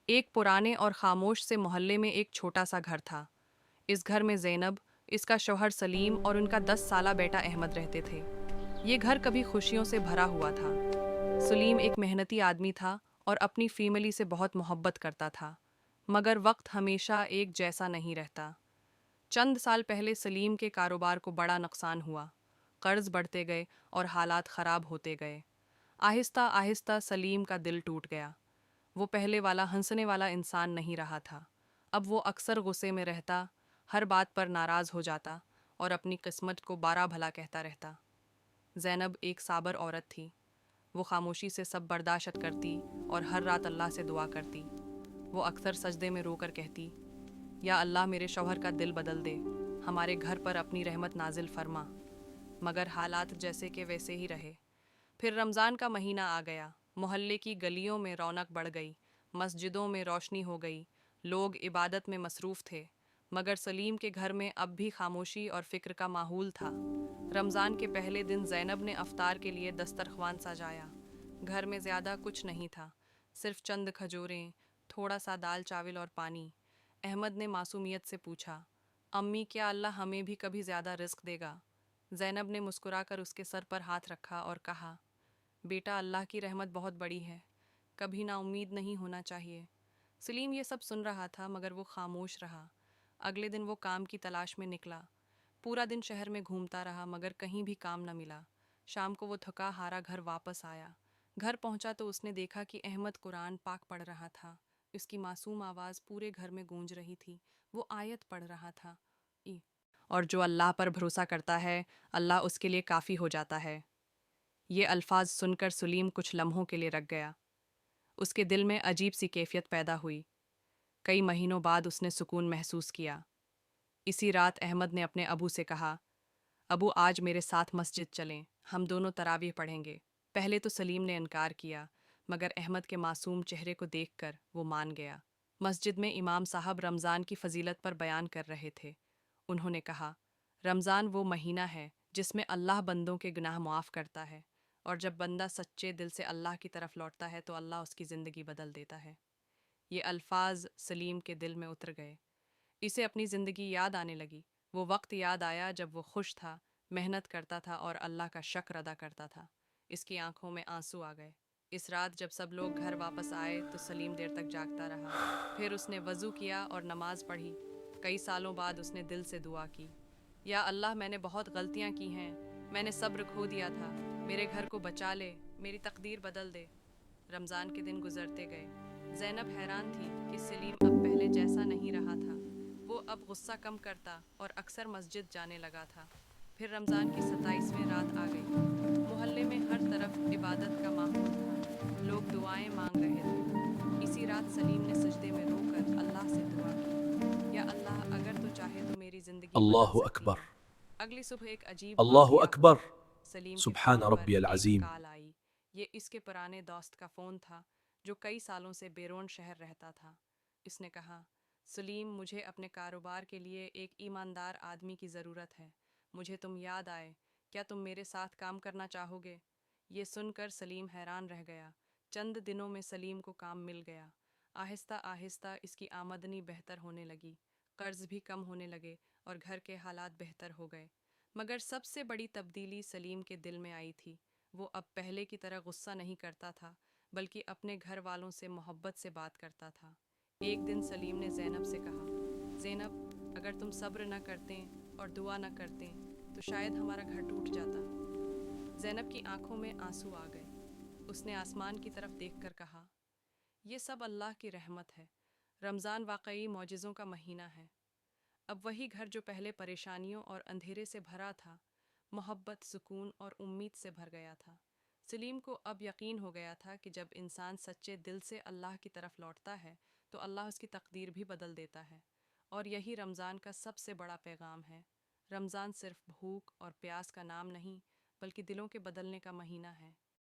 ایک پرانے اور خاموش سے محلے میں ایک چھوٹا سا گھر تھا۔ اس گھر میں زینب، اس کا شوہر سلیم اور ان کا 10 سالہ بیٹا احمد رہتے تھے۔ یہ گھر کبھی خوشیوں سے بھرا ہوا تھا۔ سلیم ایک محنتی آدمی تھا اور اپنی فیملی سے بہت محبت کرتا تھا، مگر وقت ہمیشہ ایک جیسا نہیں رہتا۔ چند سال پہلے سلیم کے کاروبار کو بڑا نقصان ہوا، قرض بڑھتے گئے اور حالات خراب ہوتے گئے۔ آہستہ آہستہ سلیم کا دل ٹوٹ گیا۔ وہ پہلے والا ہنسنے والا انسان نہیں رہا تھا۔ اب وہ اکثر غصے میں رہتا، ہر بات پر ناراض ہو جاتا اور اپنی قسمت کو بارا بھلا کہتا رہتا۔ زینب ایک صابر عورت تھی۔ وہ خاموشی سے سب برداشت کرتی اور ہر رات اللہ سے دعا کرتی۔ وہ اکثر سجدے میں رو کر کہتی، یا اللہ میرے شوہر کا دل بدل دے، ہمارے گھر پر اپنی رحمت نازل فرما۔ مگر حالات جیسے کہ ویسے ہی رہے۔ پھر رمضان کا مہینہ آ گیا۔ محلے کی گلیوں میں رونق بڑھ گئی، مسجدوں میں روشنی ہو گئی، لوگ عبادت میں مصروف تھے، مگر سلیم کے گھر میں اب بھی خاموشی اور فکر کا ماحول تھا۔ رمضان کے پہلے دن زینب نے افطار کے لیے دسترخوان سجایا۔ گھر میں زیادہ کچھ نہیں تھا، صرف چند کھجوریں، تھوڑا سا دال چاول اور پانی۔ احمد نے معصومیت سے پوچھا، امی کیا اللہ ہمیں بھی کبھی زیادہ رزق دے گا؟ زینب نے مسکرا کر اس کے سر پر ہاتھ رکھا اور کہا، بیٹا اللہ کی رحمت بہت بڑی ہے، کبھی نا امید نہیں ہونا چاہیے۔ سلیم یہ سب سن رہا تھا مگر وہ خاموش رہا۔ اگلے دن وہ کام کی تلاش میں نکلا۔ پورا دن شہر میں گھومتا رہا مگر کہیں بھی کام نہ ملا۔ شام کو وہ تھکا ہارا گھر واپس آیا۔ گھر پہنچا تو اس نے دیکھا کہ احمد قرآن پاک پڑھ رہا تھا۔ اس کی معصوم آواز پورے گھر میں گونج رہی تھی۔ وہ آیت پڑھ رہا تھا، اور جو اللہ پر بھروسہ کرتا ہے اللہ اس کے لیے کافی ہو جاتا ہے۔ یہ الفاظ سن کر سلیم کچھ لمحوں کے لیے رک گیا۔ اس کے دل میں عجیب سی کیفیت پیدا ہوئی۔ کئی مہینوں بعد اس نے سکون محسوس کیا۔ اسی رات احمد نے اپنے ابو سے کہا، ابو آج میرے ساتھ مسجد چلیں، ہم دونوں تراویح پڑھیں گے۔ پہلے تو سلیم نے انکار کیا، مگر احمد کے معصوم چہرے کو دیکھ کر وہ مان گیا۔ مسجد میں امام صاحب رمضان کی فضیلت پر بیان کر رہے تھے۔ انہوں نے کہا، رمضان وہ مہینہ ہے جس میں اللہ بندوں کے گناہ معاف کرتا ہے، اور جب بندہ سچے دل سے اللہ کی طرف لوٹتا ہے تو اللہ اس کی زندگی بدل دیتا ہے۔ یہ الفاظ سلیم کے دل میں اتر گئے۔ اسے اپنی زندگی یاد آنے لگی۔ وہ وقت یاد آیا جب وہ خوش تھا، محنت کرتا تھا اور اللہ کا شکر ادا کرتا تھا۔ اس کی آنکھوں میں آنسو آ گئے۔ اس رات جب سب لوگ گھر واپس آئے تو سلیم دیر تک جاگتا رہا۔ پھر اس نے وضو کیا اور نماز پڑھی۔ کئی سالوں بعد اس نے دل سے دعا کی، یا اللہ میں نے بہت غلطیاں کی ہیں، میں نے صبر کھو دیا تھا، میرے گھر کو بچا لے، میری تقدیر بدل دے۔ رمضان کے دن گزرتے گئے۔ زینب حیران تھی کہ سلیم اب پہلے جیسا نہیں رہا تھا۔ وہ اب غصہ کم کرتا اور اکثر مسجد جانے لگا تھا۔ پھر رمضان کی 27ویں رات آ گئی۔ محلے میں ہر طرف عبادت کا ماحول تھا، لوگ دعائیں مانگ رہے تھے۔ اسی رات سلیم نے سجدے میں رو کر اللہ سے دعا کی، یا اللہ اگر تو چاہے تو میری زندگی بدل الله سکتی أكبر. ہے۔ اگلی صبح ایک عجیب الله واقعہ ہوا۔ أكبر. سلیم کے سبحان فون پر ربي ایک العظيم. کال آئی۔ یہ اس کے پرانے دوست کا فون تھا جو کئی سالوں سے بیرون شہر رہتا تھا۔ اس نے کہا، سلیم مجھے اپنے کاروبار کے لیے ایک ایماندار آدمی کی ضرورت ہے، مجھے تم یاد آئے، کیا تم میرے ساتھ کام کرنا چاہو گے؟ یہ سن کر سلیم حیران رہ گیا۔ چند دنوں میں سلیم کو کام مل گیا۔ آہستہ آہستہ اس کی آمدنی بہتر ہونے لگی، قرض بھی کم ہونے لگے اور گھر کے حالات بہتر ہو گئے۔ مگر سب سے بڑی تبدیلی سلیم کے دل میں آئی تھی۔ وہ اب پہلے کی طرح غصہ نہیں کرتا تھا، بلکہ اپنے گھر والوں سے محبت سے بات کرتا تھا۔ ایک دن سلیم نے زینب سے کہا، زینب اگر تم صبر نہ کرتے اور دعا نہ کرتے تو شاید ہمارا گھر ٹوٹ جاتا۔ زینب کی آنکھوں میں آنسو آ گئے۔ اس نے آسمان کی طرف دیکھ کر کہا، یہ سب اللہ کی رحمت ہے، رمضان واقعی معجزوں کا مہینہ ہے۔ اب وہی گھر جو پہلے پریشانیوں اور اندھیرے سے بھرا تھا، محبت، سکون اور امید سے بھر گیا تھا۔ سلیم کو اب یقین ہو گیا تھا کہ جب انسان سچے دل سے اللہ کی طرف لوٹتا ہے تو اللہ اس کی تقدیر بھی بدل دیتا ہے۔ اور یہی رمضان کا سب سے بڑا پیغام ہے۔ رمضان صرف بھوک اور پیاس کا نام نہیں، بلکہ دلوں کے بدلنے کا مہینہ ہے۔